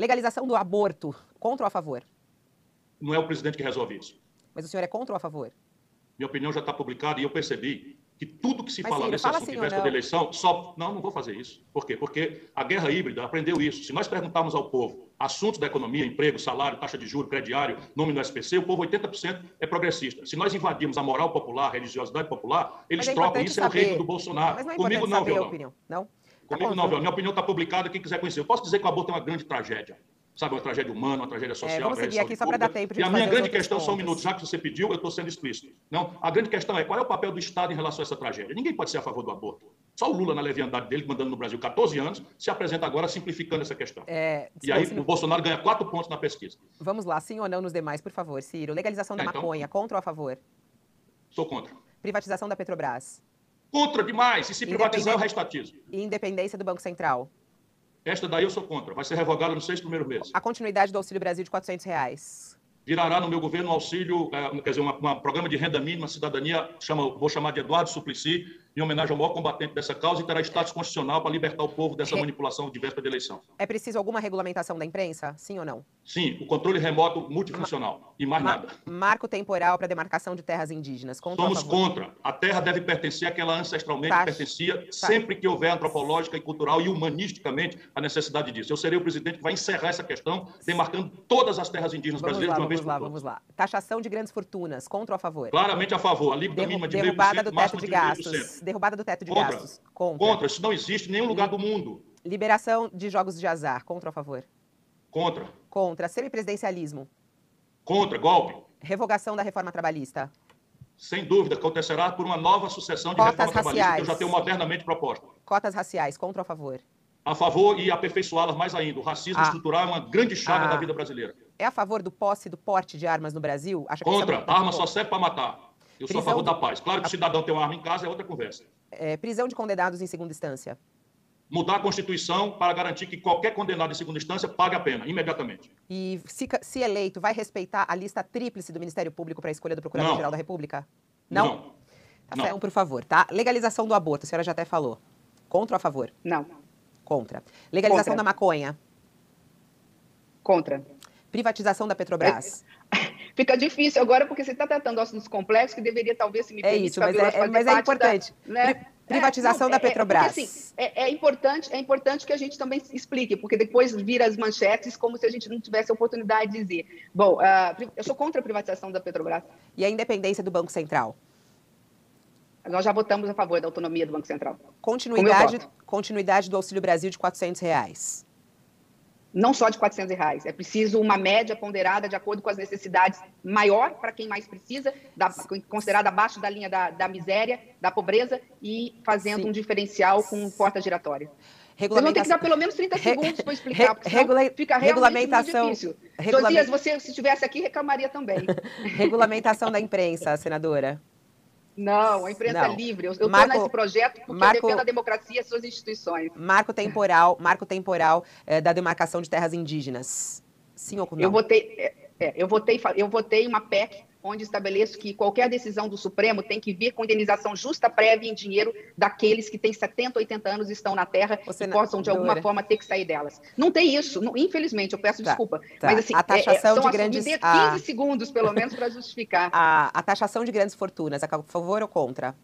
Legalização do aborto, contra ou a favor? Não é o presidente que resolve isso. Mas o senhor é contra ou a favor? Minha opinião já está publicada e eu percebi que tudo que se Mas, falar Ciro, nesse fala assunto sim em ou véspera não. da eleição, só... Não vou fazer isso. Por quê? Porque a guerra híbrida aprendeu isso. Se nós perguntarmos ao povo assuntos da economia, emprego, salário, taxa de juros, crediário, nome do SPC, o povo 80% é progressista. Se nós invadirmos a moral popular, a religiosidade popular, eles trocam. Isso é o reino do Bolsonaro. Mas não é Comigo importante não, saber a violão. opinião, não? Comigo não, violão. Minha opinião está publicada, quem quiser conhecer. Eu posso dizer que o aborto é uma grande tragédia. Sabe, uma tragédia humana, uma tragédia social. Vamos seguir aqui só para dar tempo de E a minha grande questão, pontos. só um minuto, já que você pediu, eu estou sendo explícito. Não, a grande questão é qual é o papel do Estado em relação a essa tragédia. Ninguém pode ser a favor do aborto. Só o Lula, na leviandade dele, mandando no Brasil 14 anos, se apresenta agora simplificando essa questão. E aí o Bolsonaro ganha 4 pontos na pesquisa. Vamos lá, sim ou não nos demais, por favor, Ciro. Legalização da maconha, contra ou a favor? Sou contra. Privatização da Petrobras. Contra demais. E se privatizar, eu restatizo. E independência do Banco Central. Esta daí eu sou contra. Vai ser revogada nos 6 primeiros meses. A continuidade do Auxílio Brasil de R$400. Virará no meu governo um auxílio, quer dizer, um programa de renda mínima, cidadania, vou chamar de Eduardo Suplicy, em homenagem ao maior combatente dessa causa, e terá status constitucional para libertar o povo dessa manipulação de véspera de eleição. É preciso alguma regulamentação da imprensa? Sim ou não? Sim, o controle remoto multifuncional e mais nada. Marco temporal para demarcação de terras indígenas. Somos contra. A terra deve pertencer a quem ela ancestralmente pertencia, sempre que houver antropológica e cultural e humanisticamente a necessidade disso. Eu serei o presidente que vai encerrar essa questão, demarcando todas as terras indígenas brasileiras de uma vez por todas. Vamos lá. Taxação de grandes fortunas. Contra ou a favor? Claramente a favor. A alíquota mínima de 0,5%, derrubada do teto de 0,5%. gastos. Derrubada do teto de gastos. Contra. Isso não existe em nenhum lugar do mundo. Liberação de jogos de azar. Contra ou a favor? Contra. Contra. Semipresidencialismo. Contra. Golpe. Revogação da reforma trabalhista. Sem dúvida, acontecerá por uma nova sucessão de reforma trabalhista que eu já tenho modernamente proposta. Cotas raciais. Contra ou a favor? A favor e aperfeiçoá-las mais ainda. O racismo estrutural é uma grande chaga da vida brasileira. É a favor do posse e do porte de armas no Brasil? Acha que contra. A arma só serve para matar. Eu sou a favor da paz. Claro que o cidadão tem uma arma em casa é outra conversa. Prisão de condenados em segunda instância. Mudar a Constituição para garantir que qualquer condenado em segunda instância pague a pena, imediatamente. E, se eleito, vai respeitar a lista tríplice do Ministério Público para a escolha do Procurador-Geral da República? Não. Tá certo, por favor, tá? Legalização do aborto, a senhora já até falou. Contra ou a favor? Não. Contra. Legalização da maconha? Contra. Privatização da Petrobras? Fica difícil agora, porque você está tratando assuntos complexos que deveria, talvez, se me permite, isso, mas é importante. Privatização da Petrobras. Porque, assim, é importante que a gente também explique, porque depois vira as manchetes como se a gente não tivesse a oportunidade de dizer. Bom, eu sou contra a privatização da Petrobras. E a independência do Banco Central? Nós já votamos a favor da autonomia do Banco Central. Continuidade do Auxílio Brasil de R$400. Não só de R$400. É preciso uma média ponderada de acordo com as necessidades maior para quem mais precisa, considerada abaixo da linha da miséria, da pobreza, e fazendo um diferencial com porta giratória. Vocês vão ter que dar pelo menos 30 segundos para explicar, porque fica realmente muito difícil. Josias, você, se estivesse aqui, reclamaria também. Regulamentação da imprensa, senadora. Não, a imprensa é livre. Eu estou nesse projeto porque eu defendo a democracia e suas instituições. Marco temporal da demarcação de terras indígenas. Sim ou não? Eu votei uma PEC onde estabeleço que qualquer decisão do Supremo tem que vir com indenização justa, prévia em dinheiro daqueles que têm 70, 80 anos e estão na terra e possam, de alguma forma, ter que sair delas. Não tem isso. Infelizmente, eu peço desculpa. Mas, assim, a taxação de grandes... Me dê 15 segundos, pelo menos, para justificar. A taxação de grandes fortunas, a favor ou contra?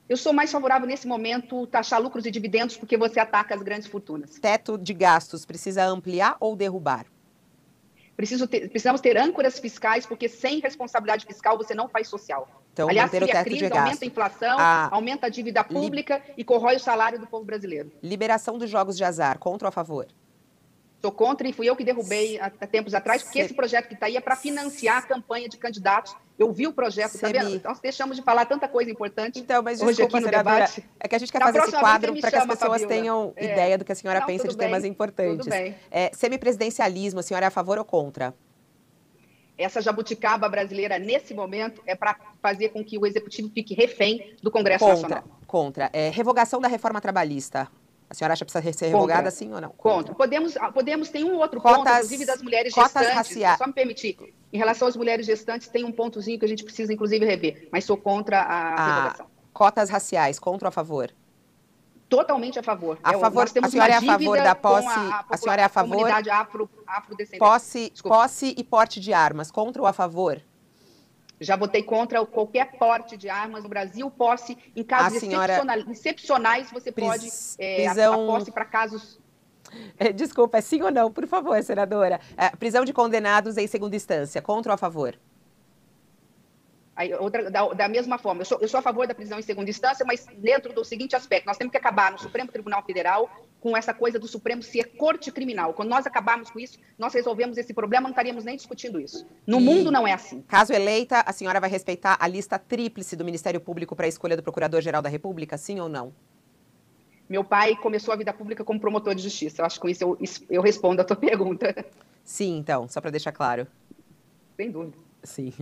Eu sou mais favorável, nesse momento, taxar lucros e dividendos, porque você ataca as grandes fortunas. Teto de gastos, precisa ampliar ou derrubar? Precisamos ter âncoras fiscais, porque sem responsabilidade fiscal você não faz social. Então, aliás, manter o teto de gastos. Aumenta a inflação, aumenta a dívida pública e corrói o salário do povo brasileiro. Liberação dos jogos de azar, contra ou a favor? Sou contra e fui eu que derrubei há tempos atrás, porque esse projeto que está aí é para financiar a campanha de candidatos. Eu vi o projeto, tá vendo? Nós deixamos de falar tanta coisa importante mas hoje aqui no debate. É que a gente quer fazer esse quadro para que as pessoas tenham ideia do que a senhora pensa de temas importantes. Tudo bem. Semipresidencialismo, a senhora é a favor ou contra? Essa jabuticaba brasileira, nesse momento, é para fazer com que o Executivo fique refém do Congresso Nacional. Contra. Revogação da reforma trabalhista. A senhora acha que precisa ser revogada, sim ou não? Contra. Podemos tem um outro ponto, inclusive das mulheres gestantes. Só me permitir. Em relação às mulheres gestantes, tem um pontozinho que a gente precisa, inclusive, rever. Mas sou contra a revogação. Cotas raciais, contra ou a favor? Totalmente a favor. A favor, Nós temos a senhora é a uma favor dívida da com posse, a senhora é a favor comunidade afrodescendente. posse e porte de armas, contra ou a favor? Já votei contra qualquer porte de armas no Brasil. Posse, em casos excepcionais, você pode a posse para casos... Desculpa, é sim ou não, por favor, senadora? Prisão de condenados em segunda instância, contra ou a favor? Aí, da mesma forma, eu sou a favor da prisão em segunda instância, mas dentro do seguinte aspecto: nós temos que acabar no Supremo Tribunal Federal com essa coisa do Supremo ser corte criminal. Quando nós acabarmos com isso, nós resolvemos esse problema, não estaríamos nem discutindo isso. No mundo não é assim. Caso eleita, a senhora vai respeitar a lista tríplice do Ministério Público para a escolha do Procurador-Geral da República, sim ou não? Meu pai começou a vida pública como promotor de justiça. Eu acho que com isso eu respondo a tua pergunta. Sim, então, só para deixar claro. Sem dúvida. Sim.